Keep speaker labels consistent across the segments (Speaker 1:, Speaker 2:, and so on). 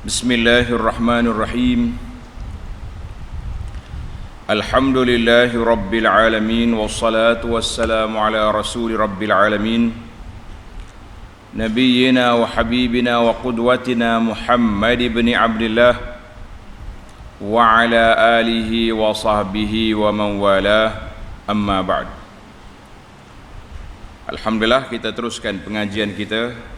Speaker 1: Bismillahirrahmanirrahim. Alhamdulillahi rabbil alamin, wassalatu wassalamu ala rasuli rabbil alamin, nabiyyina wa habibina wa qudwatina Muhammad ibn Abdillah wa ala alihi wa sahbihi wa man walah, amma ba'd. Alhamdulillah, kita teruskan pengajian kita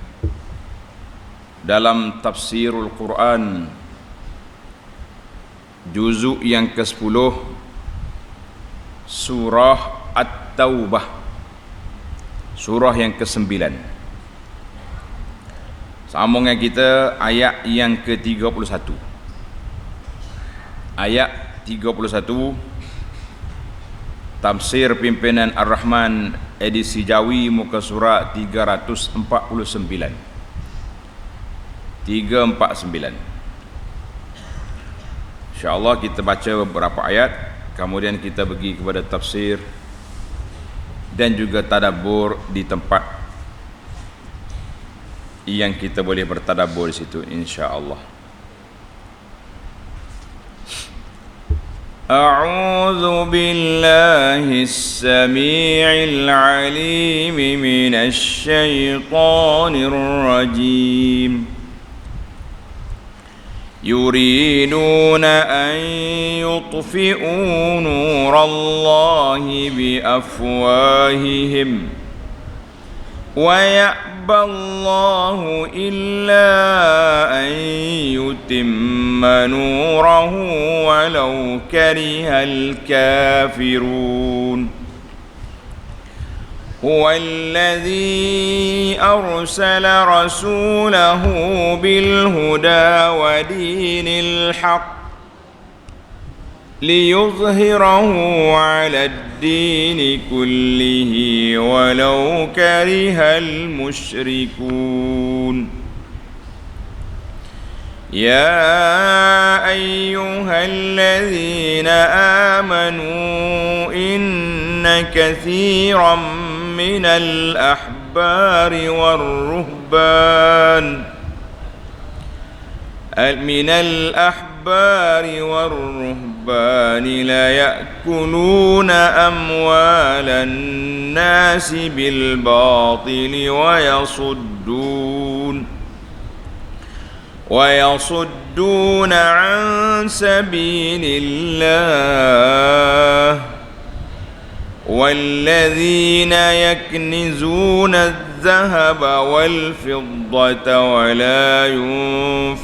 Speaker 1: dalam tafsirul Quran juzuk yang ke-10, surah At-Taubah, surah yang ke-9. Sambungan kita ayat yang ke-31. Ayat 31, tafsir pimpinan Ar-Rahman edisi Jawi, muka surat 349. InsyaAllah kita baca beberapa ayat, kemudian kita pergi kepada tafsir dan juga tadabbur di tempat yang kita boleh bertadabbur di situ, insyaAllah. A'udzu billahis samii'il 'aliim minasy syaithaanir rajiim. يريدون أن يطفئوا نور الله بأفواههم ويأبى الله إلا أن يتم نوره ولو كره الكافرون. هو الذي أرسل رسوله بالهدى ودين الحق ليظهره على الدين كله ولو كره المشركون. يا أيها الذين آمنوا إن كثيرا من الأحبار والرهبان ليأكلون أموال الناس بالباطل ويصدون عن سبيل الله. والذين يكنزون الذهب والفضة ولا ينفقونها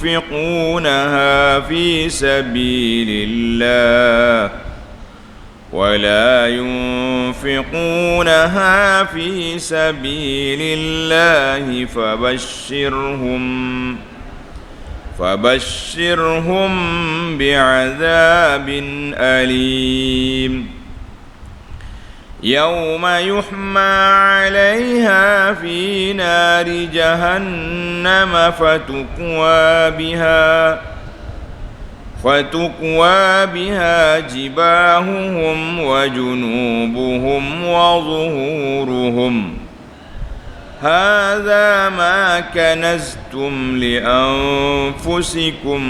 Speaker 1: في سبيل الله فبشرهم بعذاب أليم. يوم يحمى عليها في نار جهنم فتكوى بها جباههم وجنوبهم وظهورهم. هذا ما كنزتم لأنفسكم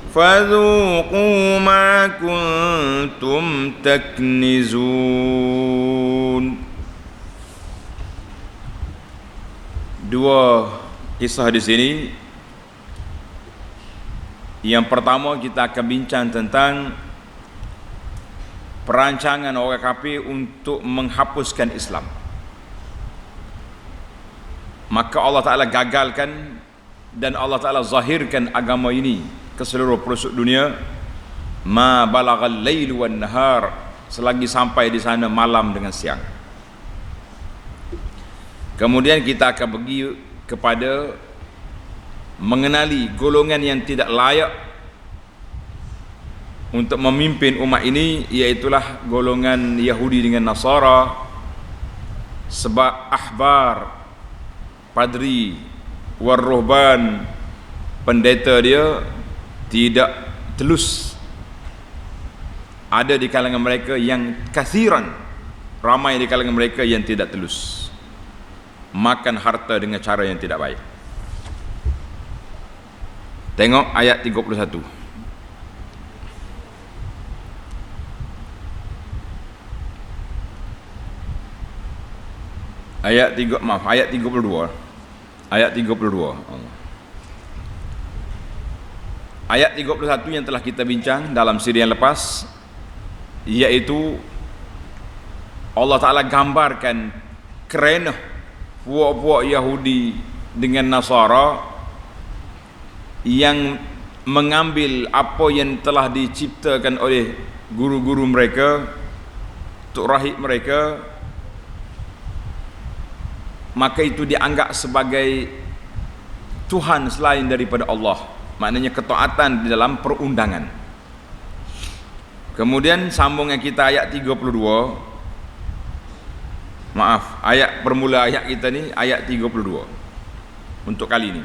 Speaker 1: فذوقوا ما كنتم تكنزون. Dua kisah di sini. Yang pertama, kita akan bincang tentang perancangan orang kafir untuk menghapuskan Islam. Maka Allah Ta'ala gagalkan dan Allah Ta'ala zahirkan agama ini ke seluruh pelosok dunia. Ma balaghal lailu wan nahar, selagi sampai di sana malam dengan siang. Kemudian kita akan pergi kepada mengenali golongan yang tidak layak untuk memimpin umat ini, iaitulah golongan Yahudi dengan Nasara. Sebab ahbar, padri, warruhban, pendeta dia tidak telus. Ada di kalangan mereka yang kathiran, ramai di kalangan mereka yang tidak telus, makan harta dengan cara yang tidak baik. Tengok ayat 31. Ayat 32. Ayat 32. Ayat 31 yang telah kita bincang dalam siri yang lepas, iaitu Allah Ta'ala gambarkan kerana puak-puak Yahudi dengan Nasara yang mengambil apa yang telah diciptakan oleh guru-guru mereka, tok rahib mereka, maka itu dianggap sebagai Tuhan selain daripada Allah, maknanya ketaatan di dalam perundangan. Kemudian sambungnya kita ayat 32, maaf, ayat permula ayat kita ni ayat 32 untuk kali ini.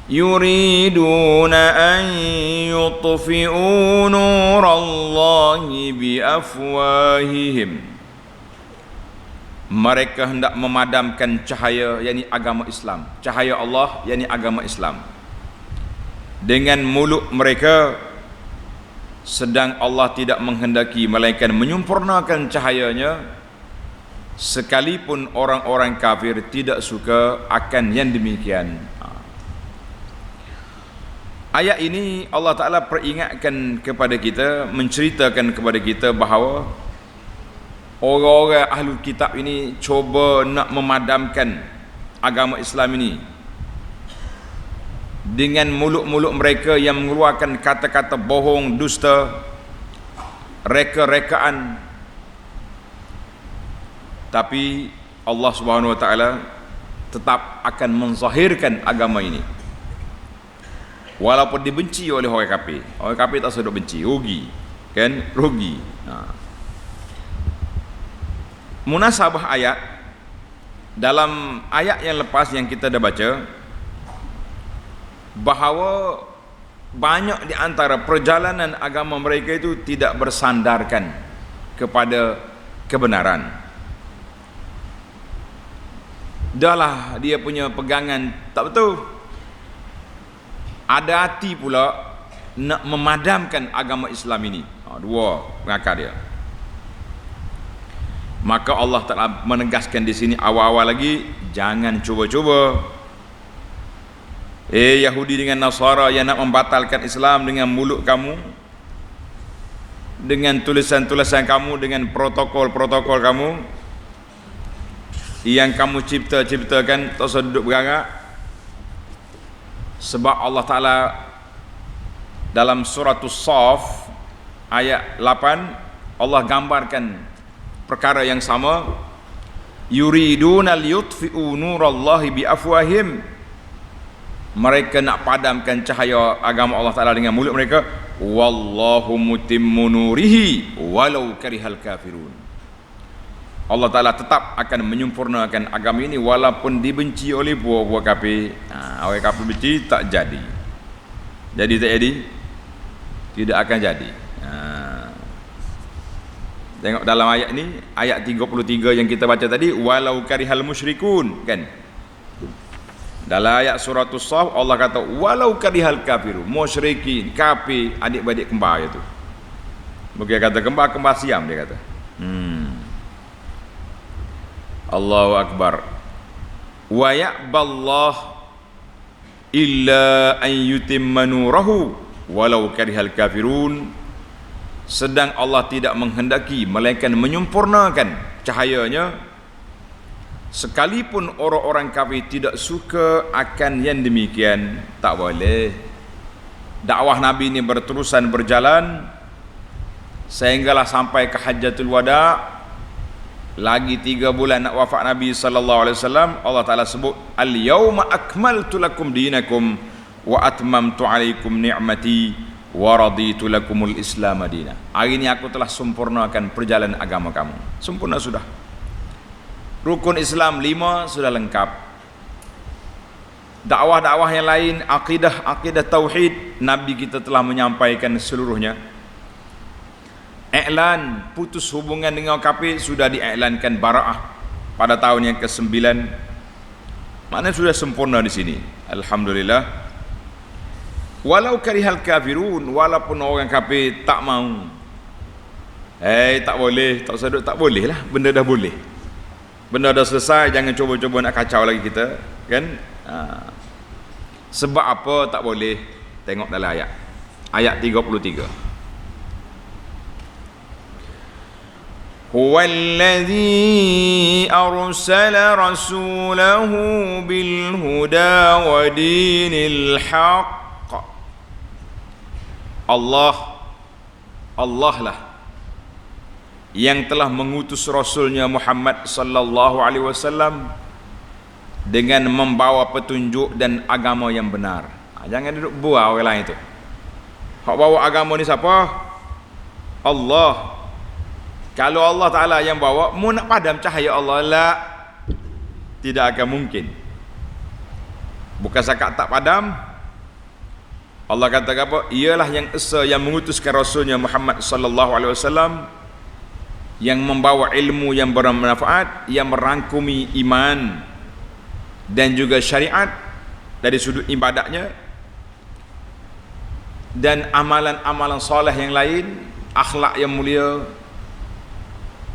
Speaker 1: Yuriduna an yutfi'u nurallahi biafwahihim. Mereka hendak memadamkan cahaya, yakni agama Islam, cahaya Allah, yakni agama Islam, dengan mulut mereka, sedang Allah tidak menghendaki melainkan menyempurnakan cahayanya, sekalipun orang-orang kafir tidak suka akan yang demikian. Ayat ini Allah Ta'ala peringatkan kepada kita, menceritakan kepada kita bahawa orang-orang ahlul kitab ini cuba nak memadamkan agama Islam ini dengan mulut-mulut mereka yang mengeluarkan kata-kata bohong, dusta, reka-rekaan. Tapi Allah Subhanahu Wa Ta'ala tetap akan menzahirkan agama ini, walaupun dibenci oleh orang kafir. Orang kafir tak sedap benci, rugi, kan? Rugi. Munasabah ayat dalam ayat yang lepas yang kita dah baca, bahawa banyak di antara perjalanan agama mereka itu tidak bersandarkan kepada kebenaran. Dahlah dia punya pegangan tak betul, ada hati pula nak memadamkan agama Islam ini. Dua pengakar dia. Maka Allah telah menegaskan di sini awal-awal lagi, jangan cuba-cuba. Yahudi dengan Nasara yang nak membatalkan Islam dengan mulut kamu, dengan tulisan-tulisan kamu, dengan protokol-protokol kamu yang kamu ciptakan, tak usah duduk bergerak. Sebab Allah Ta'ala dalam suratul Saf ayat 8 Allah gambarkan perkara yang sama. Yuriduna liyutfi'u nurallahi biafwahim. Mereka nak padamkan cahaya agama Allah Ta'ala dengan mulut mereka. Wallahu mutimmu nurihi walau karihal kafirun. Allah Ta'ala tetap akan menyempurnakan agama ini walaupun dibenci oleh buah-buah kafir. Orang kafir benci, tak jadi. Jadi tak jadi? Tidak akan jadi. Tengok dalam ayat ni, ayat 33 yang kita baca tadi, walau karihal musyrikun, kan? Dalam ayat suratul Saf Allah kata walau karihal kafirun, musyrikin, kafir, adik-beradik kembar itu. Bukan kata kembar siam, dia kata. Allahu Akbar. Wa ya'ballah illa an yutimma nurahu walau karihal kafirun. Sedang Allah tidak menghendaki melainkan menyempurnakan cahayanya, sekalipun orang-orang kafir tidak suka akan yang demikian. Tak boleh. Dakwah Nabi ini berterusan berjalan sehinggalah sampai ke Hajjatul Wada. Lagi 3 bulan nak wafat Nabi sallallahu alaihi wasallam, Allah Taala sebut al-yauma akmaltu lakum dinakum wa atmamtu alaikum ni'mati wa raditu lakumul Islam madina. Hari ini aku telah sempurnakan perjalanan agama kamu. Sempurna sudah. Rukun Islam 5 sudah lengkap. Dakwah-dakwah yang lain, akidah tauhid, Nabi kita telah menyampaikan seluruhnya. Iklan putus hubungan dengan kafir sudah diiklankan bara'ah pada tahun yang ke-9. Maknanya sudah sempurna di sini. Alhamdulillah. Walau karihal kafirun, walaupun orang kafir tak mau. Tak boleh, tak sedut, tak boleh lah. Benda dah boleh, benda dah selesai, jangan cuba-cuba nak kacau lagi kita, kan? Sebab apa tak boleh? Tengok dalam ayat 33. Huwallazi arsala rasulahu bil huda wa dinil haqq. Allah lah yang telah mengutus Rasulnya Muhammad sallallahu alaihi wasallam dengan membawa petunjuk dan agama yang benar. Jangan duduk buah orang lain tu. Hak bawa agama ni siapa? Allah. Kalau Allah Ta'ala yang bawa, mu nak padam cahaya Allah? La, tidak akan mungkin. Bukan sakat tak padam. Allah kata apa? Ialah yang esa yang mengutuskan Rasulnya Muhammad sallallahu alaihi wasallam yang membawa ilmu yang bermanfaat, yang merangkumi iman dan juga syariat dari sudut ibadatnya, dan amalan-amalan soleh yang lain, akhlak yang mulia,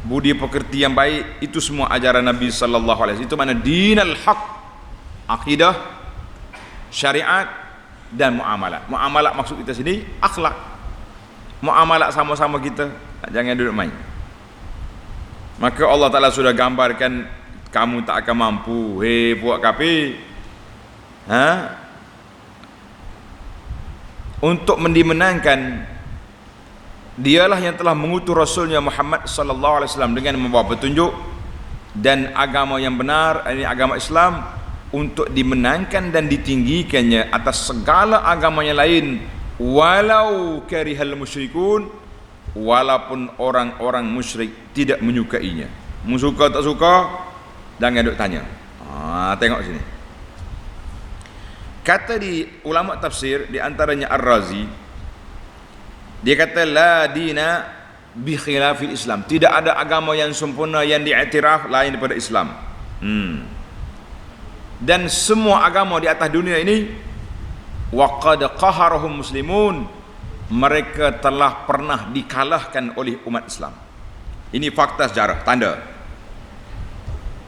Speaker 1: budi pekerti yang baik. Itu semua ajaran Nabi sallallahu alaihi wasallam. Itu mana dinal haq, akidah, syariat dan muamalat. Muamalat maksud kita sini akhlak, muamalat sama-sama kita, jangan duduk main. Maka Allah Ta'ala sudah gambarkan kamu tak akan mampu, buat kafir, untuk dimenangkan. Dialah yang telah mengutus Rasulnya Muhammad sallallahu alaihi wasallam dengan membawa petunjuk dan agama yang benar, ini agama Islam, untuk dimenangkan dan ditinggikannya atas segala agama yang lain, walau karihal musyrikun, walaupun orang-orang musyrik tidak menyukainya. Mu suka tak suka, jangan duk tanya. Tengok sini. Kata di ulama tafsir, di antaranya Ar-Razi, dia kata la dina bi khilafil Islam. Tidak ada agama yang sempurna yang diiktiraf lain daripada Islam. Dan semua agama di atas dunia ini wa qad qaharahum muslimun, mereka telah pernah dikalahkan oleh umat Islam. Ini fakta sejarah, tanda.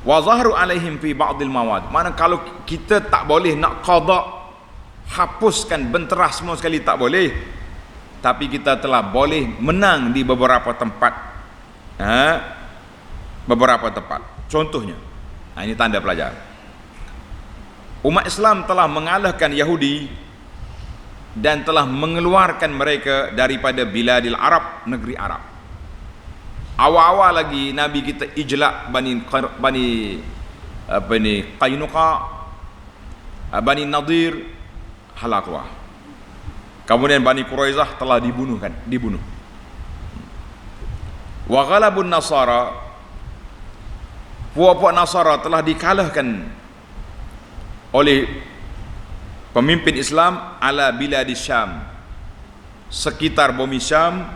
Speaker 1: Wa zahru alaihim fi ba'dil mawad. Mana kalau kita tak boleh nak qada, hapuskan, benterah semua sekali, tak boleh. Tapi kita telah boleh menang di beberapa tempat. Beberapa tempat. Contohnya, ini tanda pelajar. Umat Islam telah mengalahkan Yahudi dan telah mengeluarkan mereka daripada biladil Arab, negeri Arab. Awal-awal lagi Nabi kita ijla' Bani Qainuqa, Bani Nadir, halakwa. Kemudian Bani Quraizah telah dibunuh. Wa ghalabun Nasara, puak-puak Nasara telah dikalahkan oleh pemimpin Islam ala biladis Syam, sekitar bumi Syam,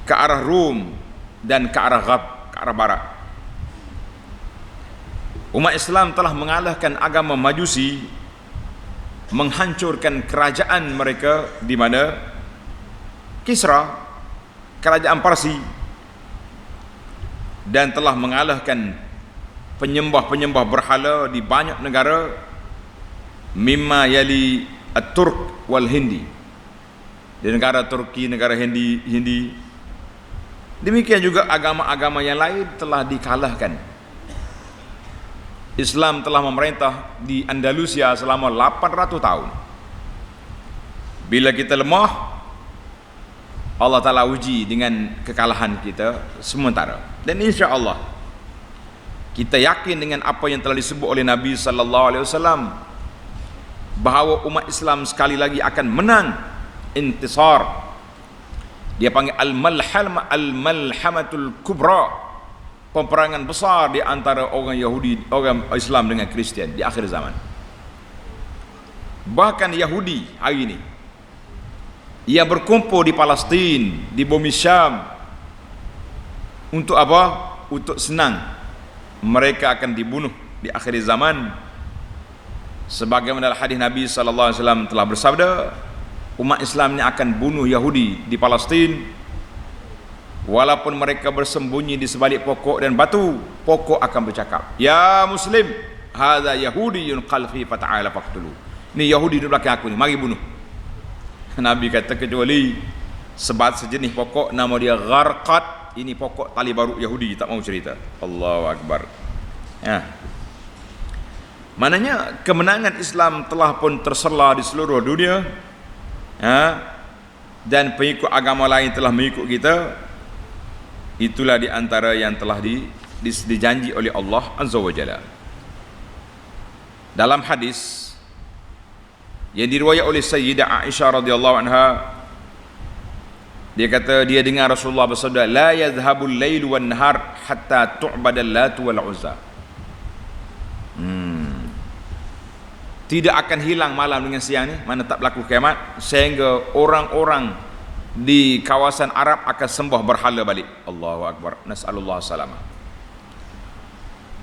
Speaker 1: ke arah Rum dan ke arah Ghab, ke arah barat. Umat Islam telah mengalahkan agama Majusi, menghancurkan kerajaan mereka di mana Kisra, kerajaan Parsi, dan telah mengalahkan penyembah-penyembah berhala di banyak negara, mimma yali at-Turk wal Hindi, di negara Turki, negara Hindi. Demikian juga agama-agama yang lain telah dikalahkan. Islam telah memerintah di Andalusia selama 800 tahun. Bila kita lemah, Allah Ta'ala uji dengan kekalahan kita sementara. Dan insya Allah kita yakin dengan apa yang telah disebut oleh Nabi sallallahu alaihi wasallam, bahawa umat Islam sekali lagi akan menang, intisar. Dia panggil al-malhamatul kubra, peperangan besar di antara orang Yahudi, orang Islam dengan Kristian di akhir zaman. Bahkan Yahudi hari ini yang berkumpul di Palestin, di bumi Syam, untuk apa? Untuk senang mereka akan dibunuh di akhir zaman Sebagaimana hadis Nabi sallallahu alaihi wasallam telah bersabda, umat Islam ini akan bunuh Yahudi di Palestin walaupun mereka bersembunyi di sebalik pokok dan batu. Pokok akan bercakap, ya muslim, hadza yahudiyyun qalfi fata'ala faqtulu. Ini Yahudi di belakang aku ni, mari bunuh. Nabi kata kecuali sejenis pokok nama dia gharqat, ini pokok tali baru Yahudi, tak mau cerita. Allahu akbar. Ya. Maknanya kemenangan Islam telah pun terselar di seluruh dunia, ya, dan pengikut agama lain telah mengikut kita. Itulah di antara yang telah dijanji oleh Allah Azza wa Jalla. Dalam hadis yang diriwayat oleh Sayyidah Aisyah radhiyallahu anha, dia kata dia dengar Rasulullah bersabda, la yadhhabul lailu wan nahar hatta tu'badal lat wal uzza. Tidak akan hilang malam dengan siang ni, mana tak berlaku kiamat, sehingga orang-orang di kawasan Arab akan sembah berhala balik. Allahu akbar, nas'alullah salamah.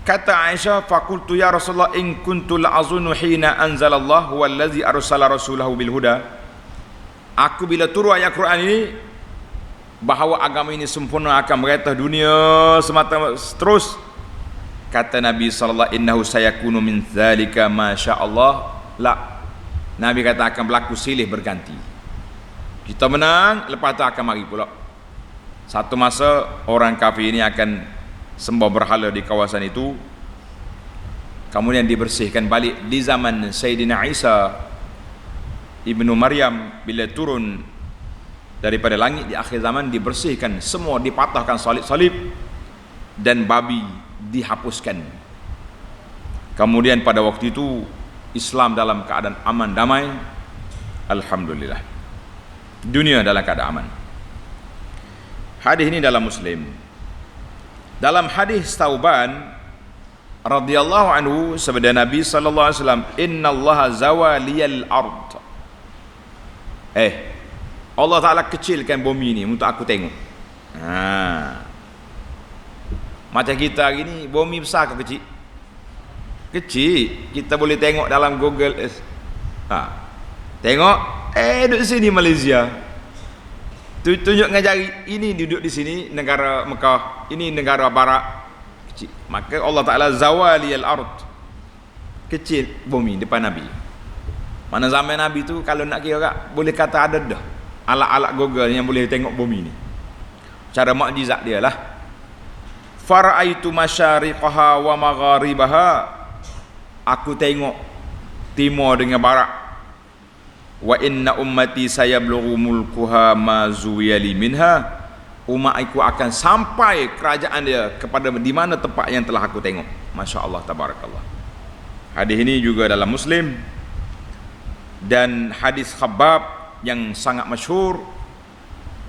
Speaker 1: Kata Aisyah, faqultu ya Rasulullah in kuntu la'azunnu hina anzalallah huwa allazi arsala rasulahu bil huda. Aku bila turun ayat Quran ini bahawa agama ini sempurna akan meretah dunia semata terus. Kata Nabi sallallahu innahu sayakunu min dzalika ma sya'allah la. Nabi kata akan berlaku silih berganti. Kita menang, lepas tu akan mari pula satu masa orang kafir ini akan sembah berhala di kawasan itu, kemudian dibersihkan balik. Di zaman Sayyidina Isa ibnu Maryam bila turun daripada langit di akhir zaman, dibersihkan semua, dipatahkan salib-salib dan babi dihapuskan. Kemudian pada waktu itu Islam dalam keadaan aman damai, alhamdulillah, dunia dalam keadaan aman. Hadis ini dalam Muslim. Dalam hadis Tauban radhiyallahu anhu, sabda Nabi sallallahu alaihi wasallam, innallaha zawaliyal ard. Allah Taala kecilkan bumi ni untuk aku tengok. Macam kita hari ni, bumi besar ke kecil? Kecil. Kita boleh tengok dalam Google Earth. Tengok, duduk sini Malaysia. Tunjuk dengan jari, ini duduk di sini negara Mekah, ini negara barat. Kecil. Maka Allah Taala zawaliyal ard. Kecil bumi depan Nabi. Mana zaman Nabi tu kalau nak kira boleh kata ada dah alat-alat Google yang boleh tengok bumi ni. Cara mukjizat dia lah. Fara'aitu masyariqaha wa magharibaha. Aku tengok timur dengan barat. Wa inna ummati sayablughu mulkuha ma zuwiyali minha. Umat aku akan sampai kerajaan dia kepada di mana tempat yang telah aku tengok. Masya-Allah, tabarakallah. Hadis ini juga dalam Muslim. Dan hadis Khabbab yang sangat masyhur,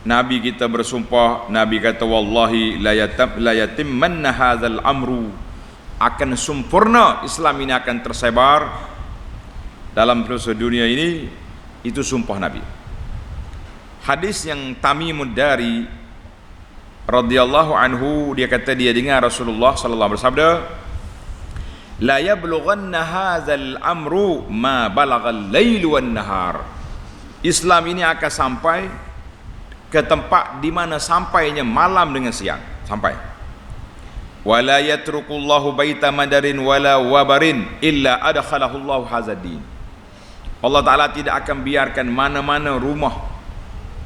Speaker 1: Nabi kita bersumpah, Nabi kata wallahi la yatimmanna hadzal amru, akan sempurna Islam ini akan tersebar dalam seluruh dunia ini. Itu sumpah Nabi. Hadis yang Tamimud Dari radhiyallahu anhu, dia kata dia dengar Rasulullah sallallahu alaihi wasallam bersabda, la yablughanna hadzal amru ma balagal lailu wan nahar. Islam ini akan sampai ke tempat di mana sampainya malam dengan siang, sampai. Wala yatrukullahu baita madarin wala wabarin illa adkhalahu Allahu hazadin. Allah Taala tidak akan biarkan mana-mana rumah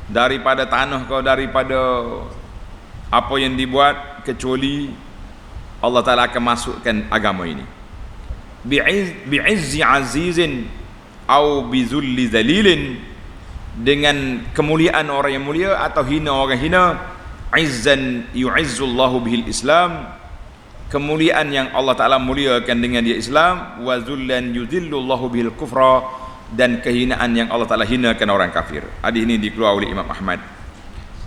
Speaker 1: daripada tanah kau, daripada apa yang dibuat, kecuali Allah Taala akan masukkan agama ini. Bi'izzi azizin au bizulli zalilin, dengan kemuliaan orang yang mulia atau hina orang hina. Izzan yu'izzullahu bihil Islam, kemuliaan yang Allah Ta'ala muliakan dengan dia Islam. Wa zullan yudhillullahu bihil kufra, dan kehinaan yang Allah Ta'ala hinakan orang kafir. Hadis ini dikeluarkan oleh Imam Ahmad.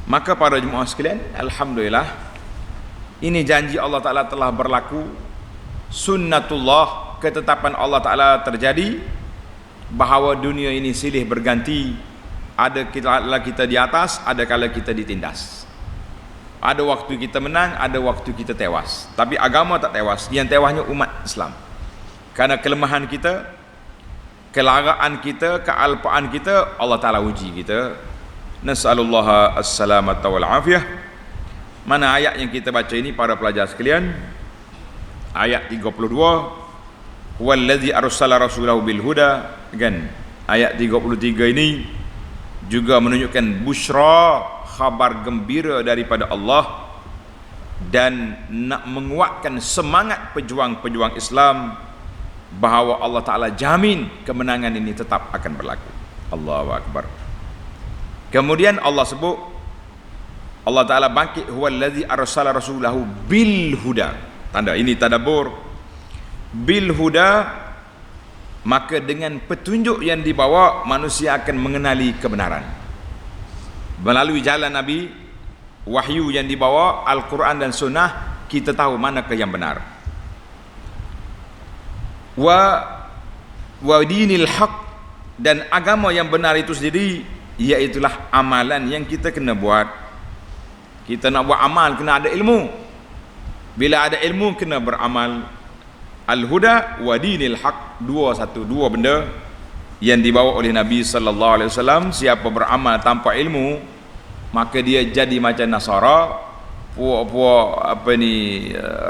Speaker 1: Maka para jemaah sekalian, alhamdulillah, ini janji Allah Ta'ala telah berlaku. Sunnatullah, ketetapan Allah Ta'ala terjadi, bahawa dunia ini silih berganti. Ada kala kita di atas, ada kala kita ditindas. Ada waktu kita menang, ada waktu kita tewas. Tapi agama tak tewas. Yang tewasnya umat Islam. Karena kelemahan kita, kelaraan kita, kealpaan kita, Allah Ta'ala uji kita. Nas'alullaha as-salamata wal afiyah. Mana ayat yang kita baca ini para pelajar sekalian? Ayat 32. Huwallazi arsala rasulahu bil huda. Kan? Ayat 33 ini juga menunjukkan busyra, khabar gembira daripada Allah, dan nak menguatkan semangat pejuang-pejuang Islam bahawa Allah Ta'ala jamin kemenangan ini tetap akan berlaku. Allahu Akbar. Kemudian Allah sebut, Allah Ta'ala bangkit, huwallazi arsala rasulahu bil huda. Tanda ini tadabbur. Bil huda, maka dengan petunjuk yang dibawa manusia akan mengenali kebenaran. Melalui jalan Nabi, wahyu yang dibawa, Al-Quran dan Sunnah, kita tahu manakah yang benar. Wa dinil haq, dan agama yang benar itu sendiri iaitulah amalan yang kita kena buat. Kita nak buat amal kena ada ilmu. Bila ada ilmu kena beramal. Al-huda wa dinil haq, dua benda yang dibawa oleh Nabi sallallahu alaihi wasallam. Siapa beramal tanpa ilmu, maka dia jadi macam Nasara, puak-puak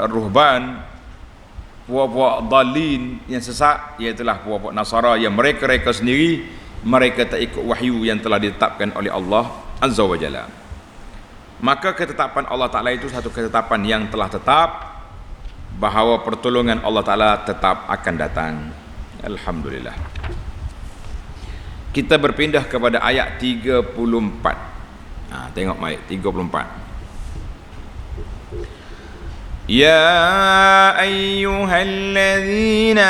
Speaker 1: ruhban, puak-puak dalin yang sesat, iaitulah puak-puak Nasara yang mereka sendiri mereka tak ikut wahyu yang telah ditetapkan oleh Allah Azza wa Jalla. Maka ketetapan Allah Ta'ala itu satu ketetapan yang telah tetap, bahawa pertolongan Allah Ta'ala tetap akan datang. Alhamdulillah. Kita berpindah kepada ayat 34. Tengok baik 34. Ya ayyuhalladzina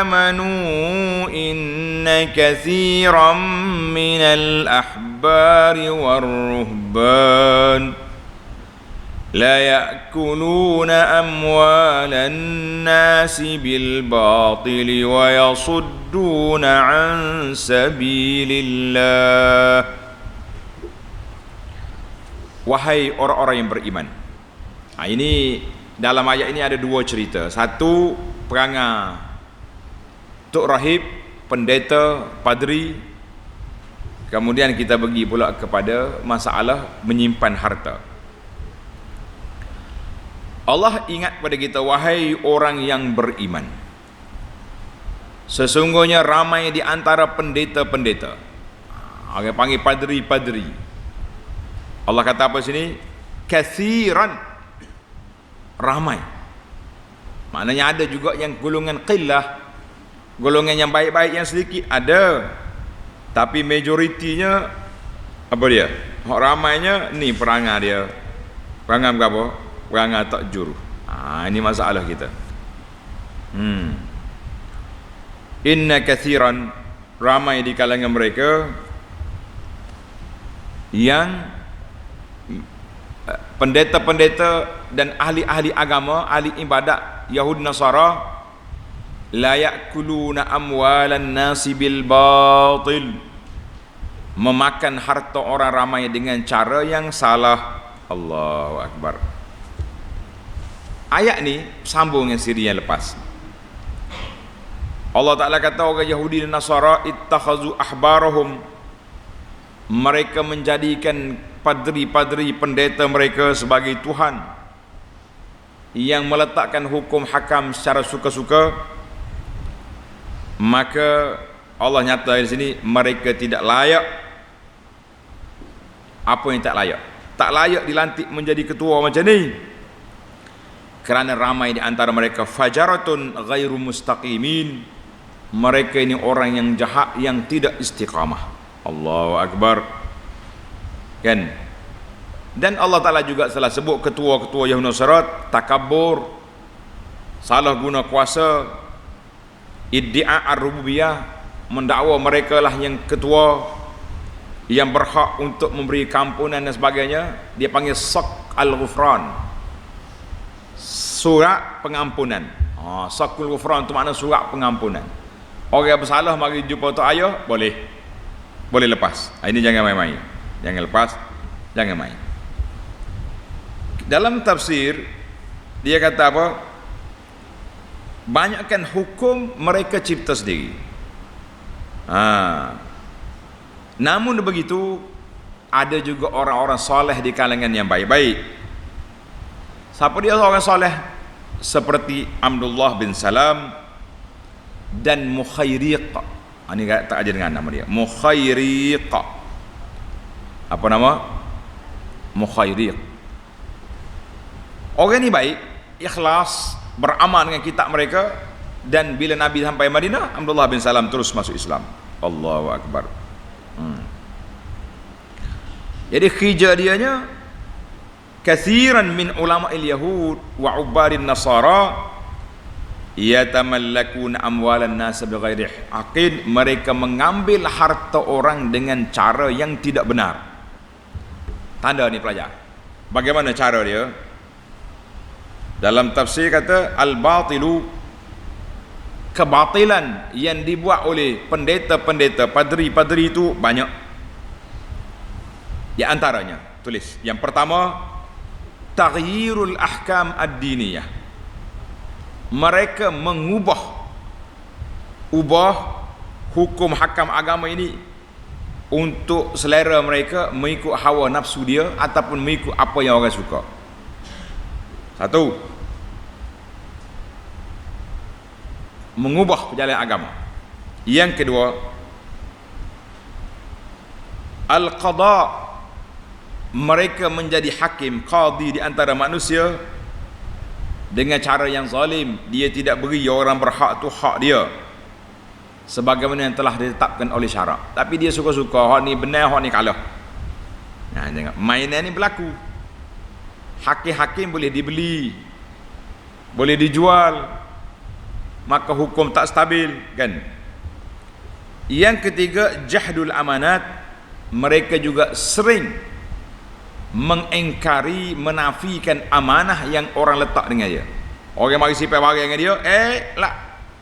Speaker 1: amanu inna katsiran minal ahbari warruhban la ya'kuluna amwalan nasi bil batili wa yasudduna an sabilillah. Wahai orang-orang yang beriman. Ini dalam ayat ini ada dua cerita. Satu, perangai tok rahib, pendeta, padri. Kemudian kita pergi pula kepada masalah menyimpan harta. Allah ingat pada kita, wahai orang yang beriman, sesungguhnya ramai di antara pendeta-pendeta, orang panggil padri-padri. Allah kata apa sini? Katsiran, ramai. Maknanya ada juga yang golongan qillah, golongan yang baik-baik yang sedikit ada, tapi majoritinya apa dia? Hak ramainya ni perangai dia. Perangai berapa? Perangai tak juru. Ini masalah kita. Inna katsiran, ramai di kalangan mereka yang pendeta-pendeta dan ahli-ahli agama, ahli ibadat Yahud Nasara, la ya'kuluna amwalan nasi bil batil, memakan harta orang ramai dengan cara yang salah. Allahu Akbar. Ayat ni sambung dengan siri yang lepas. Allah Ta'ala kata orang Yahudi dan Nasara ittakhazu ahbarahum, mereka menjadikan padri-padri pendeta mereka sebagai Tuhan yang meletakkan hukum hakam secara suka-suka. Maka Allah nyata di sini mereka tidak layak. Apa yang tak layak? Tak layak dilantik menjadi ketua macam ni, kerana ramai di antara mereka fajaratun ghairu mustaqimin, mereka ini orang yang jahat yang tidak istiqamah. Allahu Akbar. Kan? Dan Allah Ta'ala juga telah sebut ketua-ketua Yahudi Nasara takabur, salah guna kuasa, iddia' ar-rububiyah, mendakwa mereka lah yang ketua, yang berhak untuk memberi kampunan dan sebagainya. Dia panggil sak al-ghufran, surat pengampunan. Sakul ghufran itu makna surat pengampunan. Orang yang bersalah mari jumpa tok ayah, boleh lepas. Ini jangan main-main. Jangan lepas, jangan main. Dalam tafsir dia kata apa? Banyakkan hukum mereka cipta sendiri. Namun begitu, ada juga orang-orang soleh di kalangan yang baik-baik. Siapa dia orang soleh? Seperti Abdullah bin Salam dan Mukhairiq. Ini tak ajar dengan nama dia, Mukhairiq. Apa nama? Mukhairiq. Orang ini baik, ikhlas, beramal dengan kitab mereka, dan bila Nabi sampai Madinah, Abdullah bin Salam terus masuk Islam. Allahu Akbar. Jadi kejadiannya, kathiran min ulama'il yahud wa ubadin nasara yatamallakun amwalan nas bighairi haqqin, mereka mengambil harta orang dengan cara yang tidak benar. Tanda ni pelajar. Bagaimana cara dia? Dalam tafsir kata al-batilu, kebatilan yang dibuat oleh pendeta-pendeta, padri-padri itu banyak. Di antaranya, tulis. Yang pertama, taghyirul ahkam ad-diniyah. Mereka mengubah hukum hakam agama ini untuk selera mereka, mengikut hawa nafsu dia ataupun mengikut apa yang orang suka. Satu, mengubah perjalanan agama. Yang kedua, al-qada, mereka menjadi hakim, qadi di antara manusia dengan cara yang zalim. Dia tidak beri orang berhak tu hak dia sebagaimana yang telah ditetapkan oleh syarak, tapi dia suka-suka hak ni benar, hak ni kalah. Jangan mainan ni berlaku. Hakim-hakim boleh dibeli, boleh dijual, maka hukum tak stabil, kan? Yang ketiga, jahdul amanat. Mereka juga sering mengingkari, menafikan amanah yang orang letak dengan dia. Orang mari sipai barang dengan dia,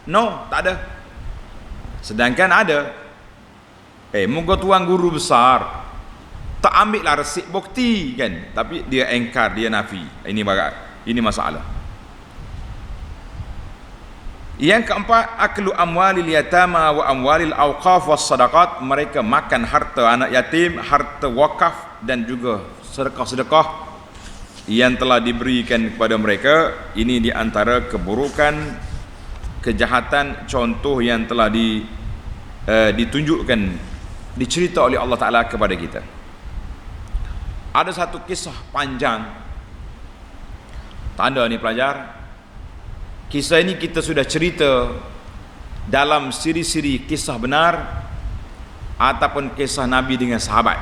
Speaker 1: no, tak ada. Sedangkan ada. Moga tuan guru besar tak ambil lah resip bukti, kan? Tapi dia ingkar, dia nafi. Ini masalah. Yang keempat, aklu amwalil yatama wa amwalil awqaf was sadaqat. Mereka makan harta anak yatim, harta wakaf, dan juga sedekah-sedekah yang telah diberikan kepada mereka. Ini di antara keburukan, kejahatan, contoh yang telah ditunjukkan, dicerita oleh Allah Ta'ala kepada kita. Ada satu kisah panjang. Tanda ni pelajar, kisah ini kita sudah cerita dalam siri-siri kisah benar ataupun kisah Nabi dengan sahabat.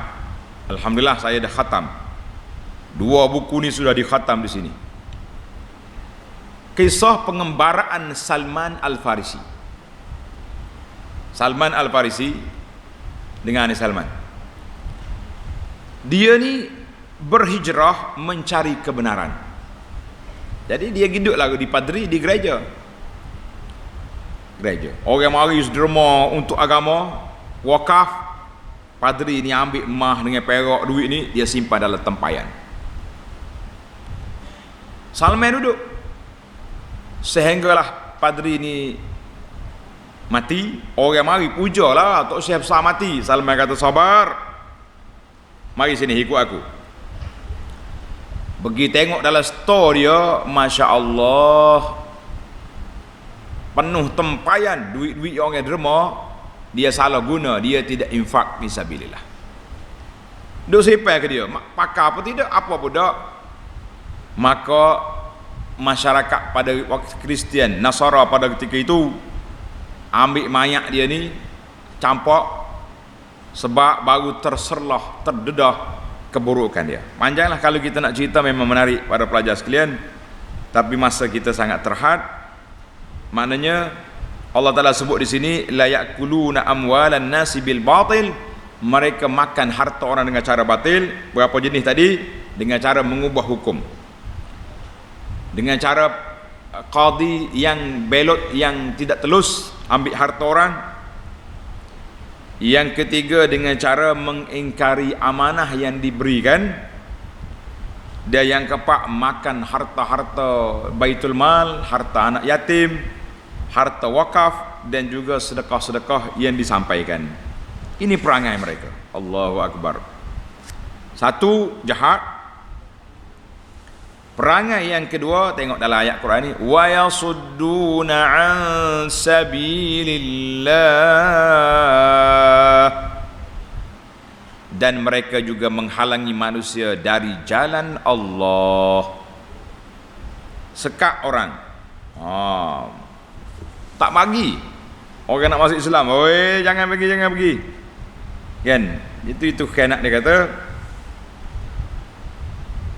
Speaker 1: Alhamdulillah saya dah khatam. 2 buku ni sudah dikhatam di sini. Kisah pengembaraan Salman Al-Farisi. Salman Al-Farisi dengan Salman, dia ni berhijrah mencari kebenaran. Jadi dia hiduplah di padri, di gereja. Orang mari derma untuk agama, wakaf, padri ni ambil emas dengan perak, duit ni dia simpan dalam tempayan. Salman duduk sehinggalah padri ni mati. Orang mari puja lah, Tok Syekh besar mati. Salman kata, sabar, mari sini ikut aku. Pergi tengok dalam store dia, Masya Allah, penuh tempayan duit-duit orang yang derma. Dia salah guna, dia tidak infak fisabilillah. Duk simpan ke dia, pakar apa tidak, apa pun tak. Maka masyarakat pada waktu Kristian, Nasara pada ketika itu ambil mayat dia ni, campak, sebab baru terserlah, terdedah keburukan dia. Panjanglah kalau kita nak cerita, memang menarik para pelajar sekalian, tapi masa kita sangat terhad. Maknanya Allah Ta'ala sebut di sini, la yakuluna amwalan nasi bil batil. Mereka makan harta orang dengan cara batil. Berapa jenis tadi? Dengan cara mengubah hukum, dengan cara qadi yang belot, yang tidak telus, ambil harta orang. Yang ketiga, dengan cara mengingkari amanah yang diberikan. Dan yang keempat, makan harta-harta baitul mal, harta anak yatim, harta wakaf. dan juga sedekah-sedekah yang disampaikan. Ini perangai mereka. Allahu Akbar. Satu, jahat. Perangai yang kedua, tengok dalam ayat Quran ni, wa yasudduna an sabilillah, dan mereka juga menghalangi manusia dari jalan Allah. Sekat orang, tak bagi orang nak masuk Islam, oi jangan pergi kan, itu khianat. Dia kata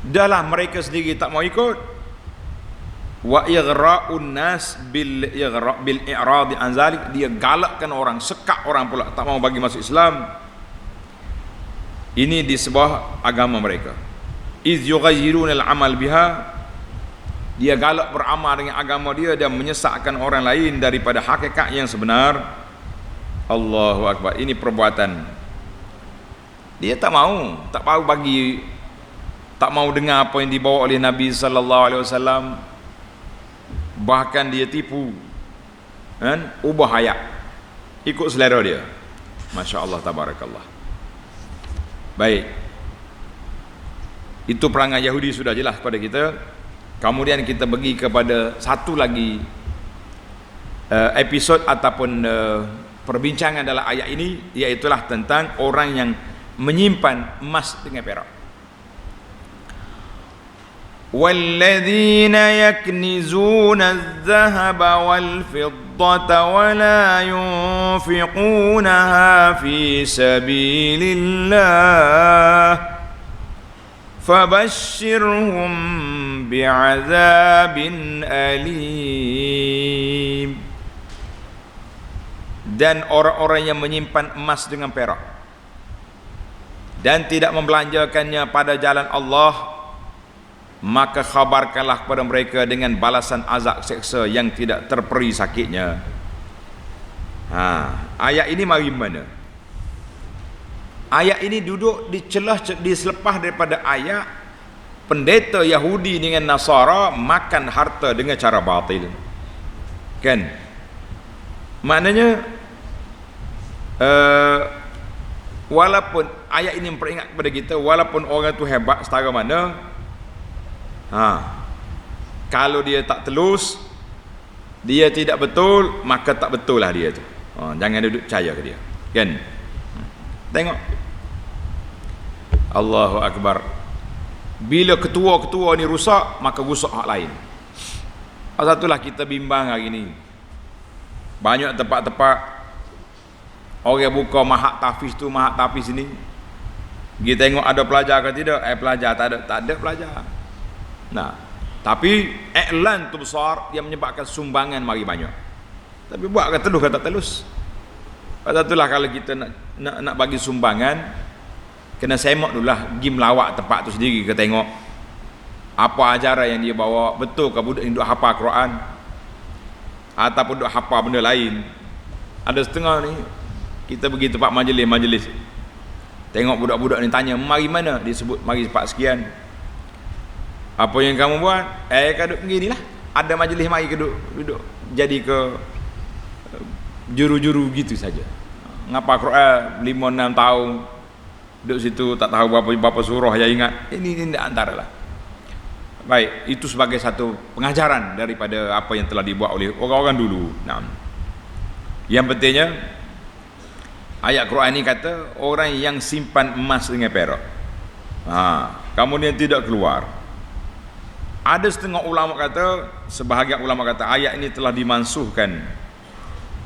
Speaker 1: dahlah mereka sendiri tak mau ikut. Wa ighra'un nas bil i'rad an zalik, dia galakkan orang, sekat orang pula tak mau bagi masuk Islam. Ini di sebuah agama mereka. Iz yughayyiruna al-amal biha, dia galak beramal dengan agama dia dan menyesatkan orang lain daripada hakikat yang sebenar. Allahu Akbar. Ini perbuatan. Dia tak mau bagi, tak mau dengar apa yang dibawa oleh Nabi sallallahu alaihi wasallam. Bahkan dia tipu, kan? Ubah ayat ikut selera dia. Masya-Allah, tabarakallah. Baik. Itu perangai Yahudi sudah jelas kepada kita. Kemudian kita pergi kepada satu lagi episod ataupun perbincangan dalam ayat ini, iaitulah tentang orang yang menyimpan emas dengan perak. وَالَّذِينَ يَكْنِزُونَ الذَّهَبَ وَالْفِضَّةَ وَلَا يُنْفِقُونَهَا فِي سَبِيلِ اللَّهِ فَبَشِّرْهُمْ بِعَذَابٍ أَلِيمٍ. Dan orang-orang yang menyimpan emas dengan perak dan tidak membelanjakannya pada jalan Allah, maka khabarkanlah kepada mereka dengan balasan azab seksa yang tidak terperi sakitnya. Ayat ini mari mana? Ayat ini duduk di celah, diselepas daripada ayat pendeta Yahudi dengan Nasara makan harta dengan cara batil. Kan? Maknanya walaupun ayat ini memperingat kepada kita, walaupun orang tu hebat setara mana, kalau dia tak telus, dia tidak betul, maka tak betul lah dia tu. Jangan duduk percaya ke dia, kan? Tengok, Allahu Akbar. Bila ketua-ketua ni rusak, maka rusak hak lain. Satulah kita bimbang hari ni. Banyak tempat-tempat orang buka mahak tahfiz tu, mahak tahfiz ni. Kita tengok ada pelajar ke tidak? Pelajar tak ada pelajar. Nah, tapi iklan tu besar, dia menyebabkan sumbangan mari banyak. Tapi buat ke telus, kata telus. Pasal itulah kalau kita nak bagi sumbangan, kena semak dululah, pergi melawat tempat tu sendiri, ke tengok apa ajaran yang dia bawa, betul ke budak yang duk hafal Quran ataupun duk hafal benda lain. Ada setengah ni kita pergi tempat majlis, tengok budak-budak ni tanya, mari mana? Dia sebut mari tempat sekian. Apa yang kamu buat? Kaduk pergi ni lah, ada majlis mari ke duduk jadi ke juru-juru gitu saja. Ngapa Quran 5-6 tahun duduk situ, tak tahu berapa surah yang ingat. Ini antara lah. Baik, itu sebagai satu pengajaran daripada apa yang telah dibuat oleh orang-orang dulu. Nah, yang pentingnya ayat Quran ini kata orang yang simpan emas dengan perak, kemudian tidak keluar. Ada setengah ulama kata, sebahagian ulama kata ayat ini telah dimansuhkan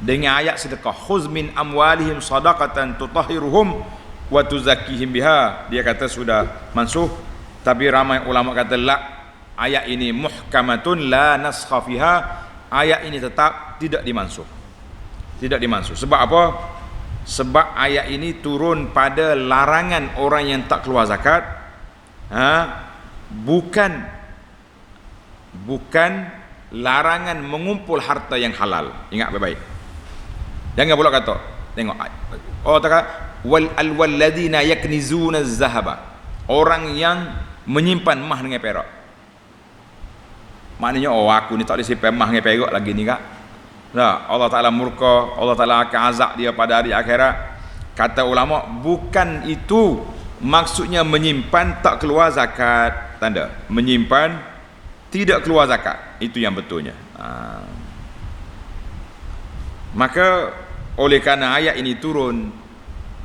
Speaker 1: dengan ayat sedekah, khuz min amwalihim sadaqatan tutahhiruhum wa tuzakkihim biha. Dia kata sudah mansuh, tapi ramai ulama kata la, ayat ini muhkamatun la naskha fiha. Ayat ini tetap tidak dimansuh. Tidak dimansuh. Sebab apa? Sebab ayat ini turun pada larangan orang yang tak keluar zakat. Bukan larangan mengumpul harta yang halal. Ingat baik-baik. Jangan pula kata, tengok walladzina yaknizuna az-zahaba, orang yang menyimpan emas dengan perak. Maknanya aku ni tak boleh simpan emas dengan perak lagi ni kak. Nah, Allah Ta'ala murka, Allah Ta'ala akan azab dia pada hari akhirat. Kata ulama, bukan itu maksudnya menyimpan tak keluar zakat. Tanda, menyimpan tidak keluar zakat, itu yang betulnya. Maka oleh kerana ayat ini turun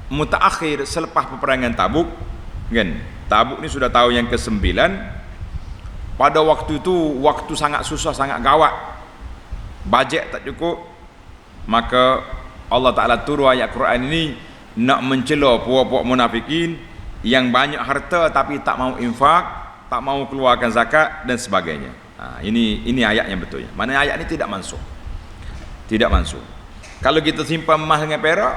Speaker 1: mutaakhir selepas peperangan Tabuk, kan? Tabuk ni sudah tahun yang ke-9. Pada waktu itu waktu sangat susah, sangat gawat, bajet tak cukup. Maka Allah Ta'ala turun ayat Quran ini nak mencela puak-puak munafikin yang banyak harta tapi tak mau infak, tak mau keluarkan zakat dan sebagainya. Ini ayat yang betulnya. Mana ayat ini tidak mansuh. Tidak mansuh. Kalau kita simpan emas dengan perak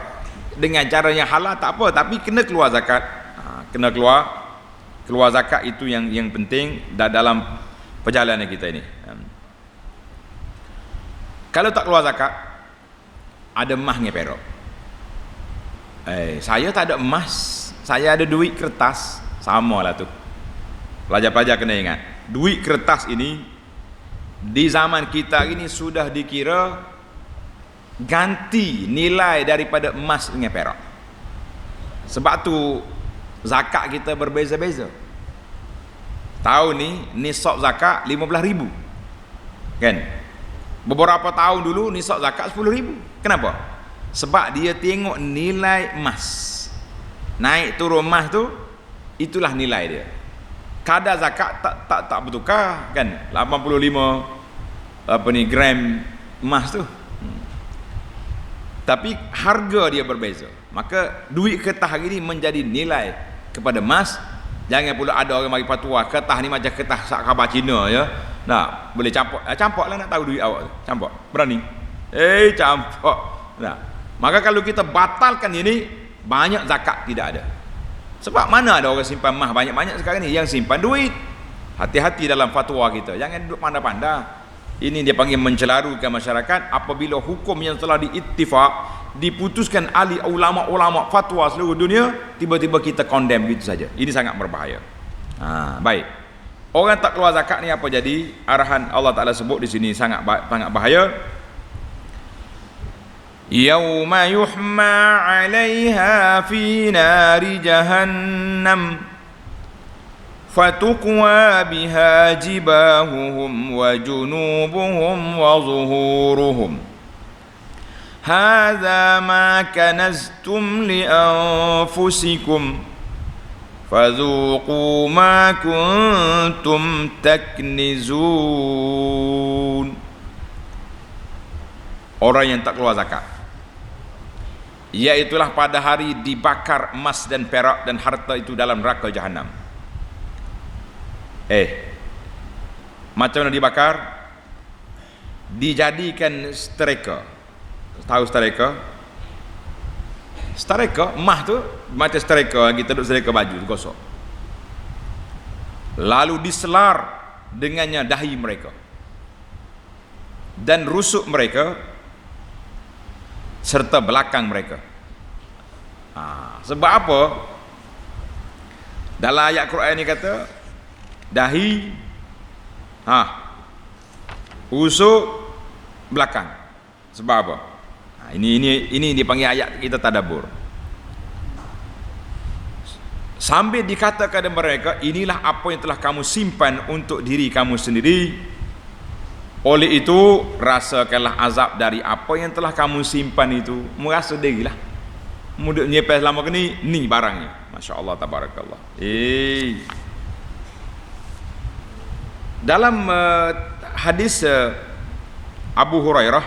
Speaker 1: dengan cara yang halal tak apa, tapi kena keluar zakat. Kena keluar zakat, itu yang penting dalam perjalanan kita ini. Kalau tak keluar zakat, ada emas dengan perak. Saya tak ada emas, saya ada duit kertas, samalah tu. Pelajar-pelajar kena ingat, duit kertas ini di zaman kita ini sudah dikira ganti nilai daripada emas dengan perak. Sebab tu zakat kita berbeza-beza. Tahun ni nisab zakat 15,000, kan? Beberapa tahun dulu nisab zakat 10,000. Kenapa? Sebab dia tengok nilai emas, naik turun emas tu, itulah nilai dia. Kadar zakat tak bertukar, kan? 85 gram emas tu, tapi harga dia berbeza. Maka duit kertas hari ni menjadi nilai kepada emas. Jangan pula ada orang bagi fatwa kertas ni macam kertas sak khabar Cina ya. Nah, boleh campak lah nak tahu duit awak tu. Campak, berani? Campak. Nah, maka kalau kita batalkan ini, banyak zakat tidak ada. Sebab mana ada orang simpan emas banyak-banyak sekarang ni? Yang simpan duit. Hati-hati dalam fatwa kita, jangan duduk pandai-pandai. Ini dia panggil mencelarukan masyarakat. Apabila hukum yang telah diittifak, diputuskan ahli ulama-ulama fatwa seluruh dunia, tiba-tiba kita condemn gitu saja. Ini sangat berbahaya. Baik. Orang tak keluar zakat ni apa jadi? Arahan Allah Ta'ala sebut di sini sangat bahaya. Yauma yuhma 'alaiha fi nari jahannam fatuqwa biha jibahuhum wa junubuhum wa zuhuruhum hadza ma kanaztum li anfusikum fadhuqu ma kuntum taknizun. Orang yang tak keluar zakat, iaitulah pada hari dibakar emas dan perak dan harta itu dalam neraka jahanam. Macam mana dibakar? Dijadikan stereka. Tahu stereka? Stereka, emas tu macam stereka, kita duduk stereka baju, gosok. Lalu diselar dengannya dahi mereka dan rusuk mereka serta belakang mereka. Sebab apa? Dalam ayat Quran ni kata dahi, rusuk, belakang. Sebab apa? Ini dipanggil ayat kita tadabbur. Sambil dikatakan kepada mereka, inilah apa yang telah kamu simpan untuk diri kamu sendiri. Oleh itu rasakanlah azab dari apa yang telah kamu simpan itu. Merasa dirilah mudah nyepes lama ke ni barangnya. Masya Allah, tabarakallah. Dalam hadis Abu Hurairah,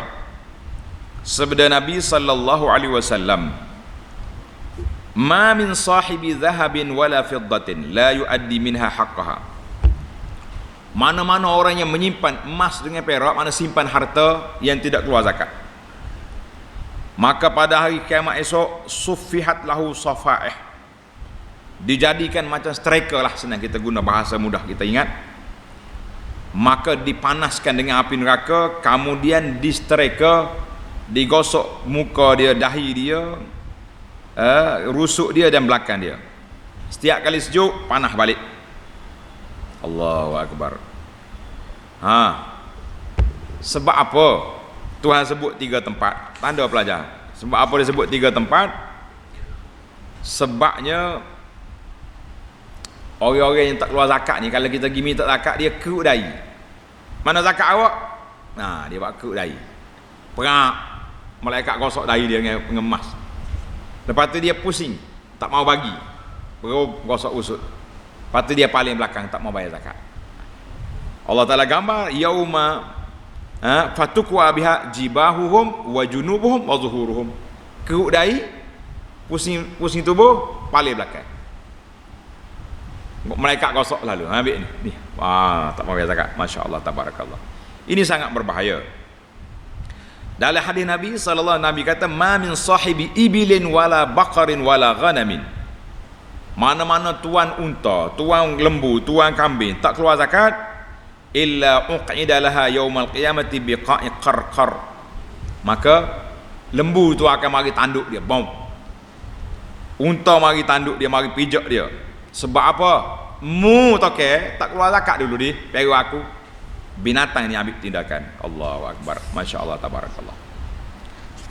Speaker 1: sabda Nabi sallallahu alaihi wasallam, ma min sahibi dhahabin wala fiddatin la yuaddi minha haqqaha. Mana-mana orang yang menyimpan emas dengan perak, mana simpan harta yang tidak keluar zakat, maka pada hari kiamat esok suffihat lahu safaih, dijadikan macam striker lah, senang kita guna bahasa mudah kita ingat. Maka dipanaskan dengan api neraka, kemudian di striker, digosok muka dia, dahi dia, rusuk dia dan belakang dia. Setiap kali sejuk panah balik. Allahu Akbar. Sebab apa? Tuhan sebut 3 tempat. Tanda pelajar. Sebab apa dia sebut 3 tempat? Sebabnya orang-orang yang tak keluar zakat ni, kalau kita pergi minta zakat, dia keruk dahi. Mana zakat awak? Nah, dia buat keruk dahi. Perak. Malaikat gosok dahi dia dengan emas. Lepas tu dia pusing, tak mau bagi. Baru gosok usut. Lepas tu dia paling belakang, tak mau bayar zakat. Allah Ta'ala gambar yauma fatukwa biha jibahuhum wa junubuhum wa zuhuruhum. Keruk dahi, pusing tubuh, paling belakang. Malaikat gosok lalu, ambil ni. Wah, tak mau bayar zakat. Masya-Allah, tabarakallah. Ini sangat berbahaya. Dalam hadis Nabi sallallahu alaihi wasallam, Nabi kata, "Ma min sahibi ibilin wala baqarin wala ghanamin." Mana-mana tuan unta, tuan lembu, tuan kambing tak keluar zakat, illa uqida laha yaumal qiyamati biqa'i qarqar. Maka lembu tu akan mari tanduk dia, bom. Unta mari tanduk dia, mari pijak dia. Sebab apa? Mu toke tak keluar zakat dulu di peru aku. Binatang ni ambil tindakan. Allahu akbar. Masya-Allah, tabarakallah.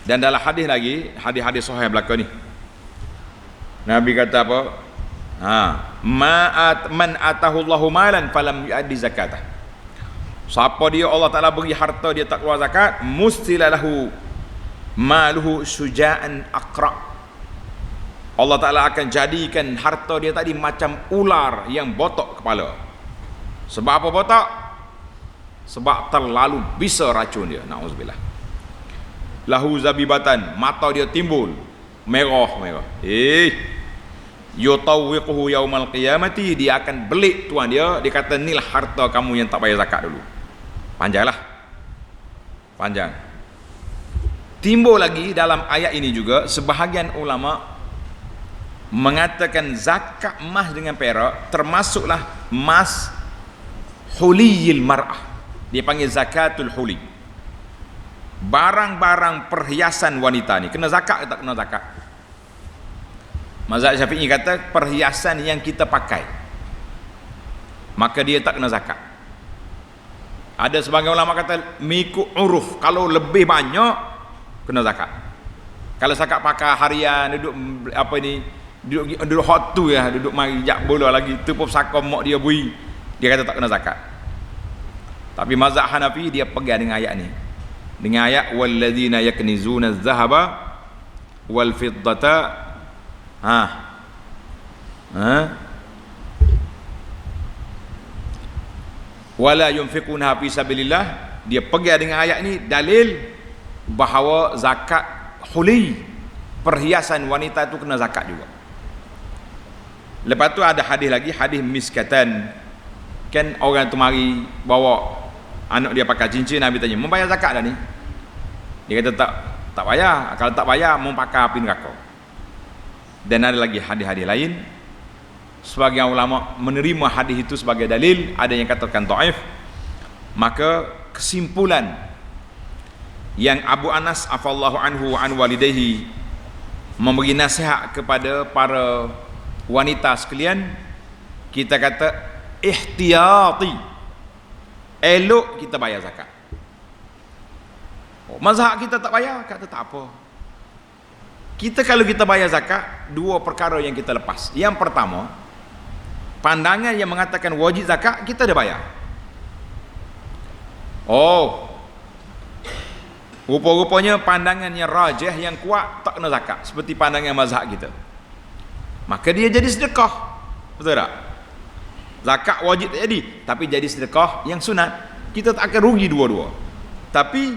Speaker 1: Dan dalam hadis lagi, hadis-hadis sahih belaka ni, Nabi kata apa? Man atahu Allahu malan falam yu'addi zakatah. Siapa dia Allah Taala beri harta, dia tak keluar zakat, mustilalahu maluhu syuja'an aqra. Allah Taala akan jadikan harta dia tadi macam ular yang botok kepala. Sebab apa botok? Sebab terlalu bisa racun dia. Nauzubillah. Lahu zabibatan, mata dia timbul merah. Yutawwiquhu yaumal qiyamati, dia akan belik tuan dia. Dia kata, inilah harta kamu yang tak bayar zakat dulu. Panjanglah. Panjang. Timbul lagi dalam ayat ini juga, sebahagian ulama mengatakan zakat emas dengan perak termasuklah emas huliyil mar'ah. Dia panggil zakatul huli. Barang-barang perhiasan wanita ni kena zakat ke tak kena zakat? Mazhab Syafi'i kata perhiasan yang kita pakai, maka dia tak kena zakat. Ada sebagian ulama kata mengikut uruf, kalau lebih banyak kena zakat. Kalau zakat pakai harian, duduk apa ni, duduk hot tu ya, duduk mari jak bola lagi, tu pun sakam mak dia bui, dia kata tak kena zakat. Tapi mazhab Hanafi dia pegang dengan ayat ni, dengan ayat walladzina yaknizuna az-zahaba wal fiddata wala yunfiquna fi sabilillah. Dia pegang dengan ayat ni dalil bahawa zakat huli, perhiasan wanita itu kena zakat juga. Lepas tu ada hadis lagi, hadis miskatan. Kan orang tu mari bawa anak dia pakai cincin, Nabi tanya, membayar zakat dah ni? Dia kata tak bayar. Kalau tak bayar, mau pakai api neraka. Dan ada lagi hadis-hadis lain. Sebagian ulama menerima hadis itu sebagai dalil, ada yang katakan dhaif. Maka kesimpulan yang Abu Anas afallahu anhu wa an walidayhi memberi nasihat kepada para wanita sekalian, kita kata ihtiyati, elok kita bayar zakat. Mazhab kita tak bayar, kata tak apa. Kita kalau kita bayar zakat, dua perkara yang kita lepas. Yang pertama, pandangan yang mengatakan wajib zakat, kita dah bayar. Rupa-rupanya pandangan yang rajih, yang kuat, tak kena zakat, seperti pandangan mazhab kita. Maka dia jadi sedekah. Betul tak? Zakat wajib tak jadi, tapi jadi sedekah yang sunat. Kita tak akan rugi dua-dua. Tapi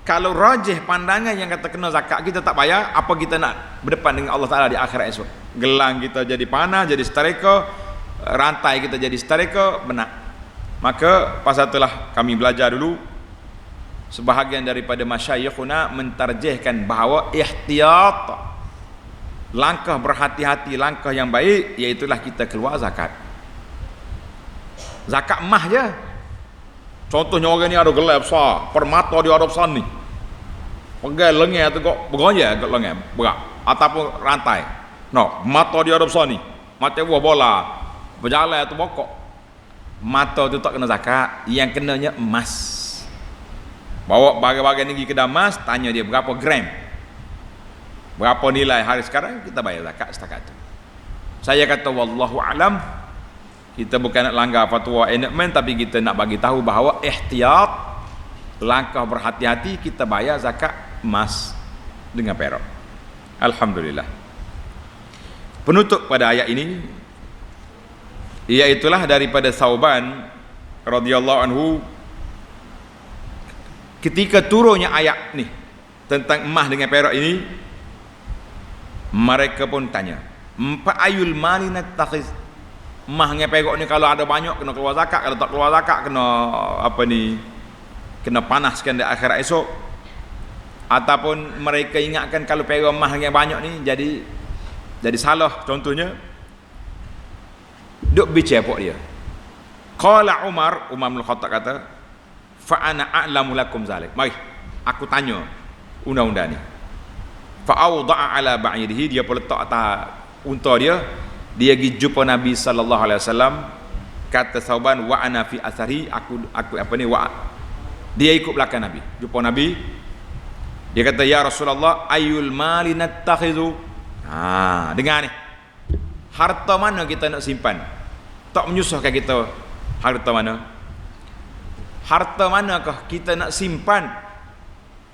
Speaker 1: kalau rajih pandangan yang kata kena zakat, kita tak bayar, apa kita nak berdepan dengan Allah Ta'ala di akhirat esok? Gelang kita jadi panah, jadi setrika, rantai kita jadi setrika, benar. Maka pasal itulah kami belajar dulu, sebahagian daripada masyayikhuna mentarjihkan bahawa ihtiyat, langkah berhati-hati, langkah yang baik, iaitulah kita keluar zakat. Zakat emas je. Contohnya orang ni ada gelar besar, permata dia ada besar ni, pegang lengan tu kok bergonya kat lengan berat, ataupun rantai, mata dia ada besar ni, mata buah bola, berjalan tu bokok, mata tu tak kena zakat. Yang kenanya emas. bawa barang-barang pergi kedai emas, tanya dia berapa gram, berapa nilai hari sekarang, kita bayar zakat setakat itu. Saya kata wallahu alam, kita bukan nak langgar fatwa enakmen, tapi kita nak bagi tahu bahawa ihtiyat, langkah berhati-hati, kita bayar zakat emas dengan perak. Alhamdulillah. Penutup pada ayat ini, iaitulah daripada Thauban radhiyallahu anhu, ketika turunnya ayat ni tentang emas dengan perak ini, mereka pun tanya, ayul mali nattakhiz, emas dengan perak ni kalau ada banyak kena keluar zakat, kalau tak keluar zakat kena apa ni, kena panaskan di akhirat esok. Ataupun mereka ingatkan kalau perak emas dengan banyak ni jadi salah. Contohnya duk bicara apa dia, qala Umar bin Khattab kata, fa ana a'lamu lakum zalik, mari aku tanya undang-undang ni. Fa awda'a ala ba'idihi, dia pun letak atas unta dia pergi jumpa Nabi sallallahu alaihi wasallam. Kata Thauban, wa ana fi athari, aku apa ni, dia ikut belakang Nabi, jumpa Nabi. Dia kata, ya Rasulullah, ayul mali nattakhizu, dengar ni, harta mana kita nak simpan, tak menyusahkan kita, harta mana, harta manakah kita nak simpan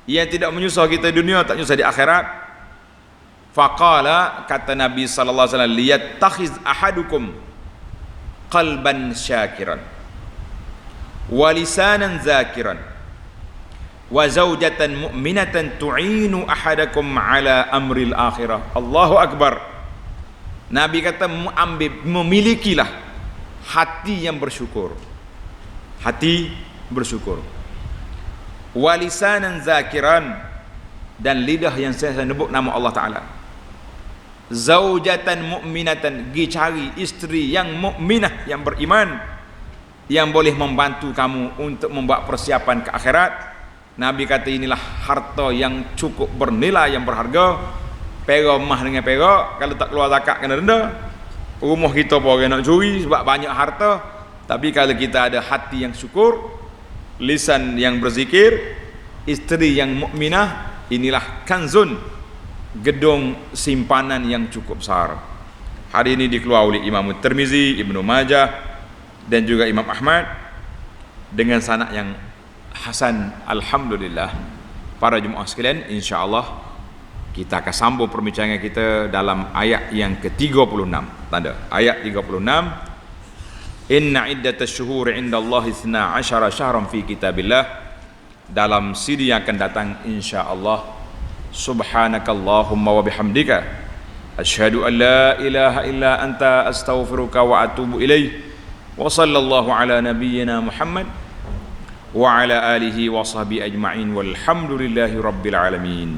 Speaker 1: yang tidak menyusah kita di dunia, tak menyusah di akhirat. Faqala, kata Nabi sallallahu alaihi wasallam, liyattakhiz ahadukum qalban syakiran wa lisanan zakiran wa zaujatan mu'minatan tu'inu ahadakum ala amril akhirah. Allahu akbar. Nabi kata, memilikilah hati yang bersyukur, hati bersyukur, walisanan zakiran, dan lidah yang saya sebut nama Allah Ta'ala, zaujatan mu'minatan, pergi cari isteri yang mukminah, yang beriman, yang boleh membantu kamu untuk membuat persiapan ke akhirat. Nabi kata, inilah harta yang cukup bernilai, yang berharga. Perak emas dengan perak, kalau tak keluar zakat kena denda. Rumah kita pun orang nak curi sebab banyak harta. Tapi kalau kita ada hati yang syukur, lisan yang berzikir, isteri yang mukminah, inilah kanzun, gedung simpanan yang cukup besar. Hari ini dikeluar oleh Imam Tirmizi, Ibnu Majah, dan juga Imam Ahmad dengan sanad yang hasan. Alhamdulillah. Para jemaah sekalian, insya-Allah kita akan sambung perbincangan kita dalam ayat yang ke-36. Tanda ayat 36, inna iddatash syuhuri indallahi 12 syahran fi kitabillah. Dalam CD yang akan datang insya-Allah. Subhanakallahumma wa bihamdika asyhadu an la ilaha illa anta astaghfiruka wa atubu ilaih. Wa sallallahu ala nabiyyina Muhammad wa ala alihi wa sahbihi ajma'in walhamdulillahi rabbil alamin.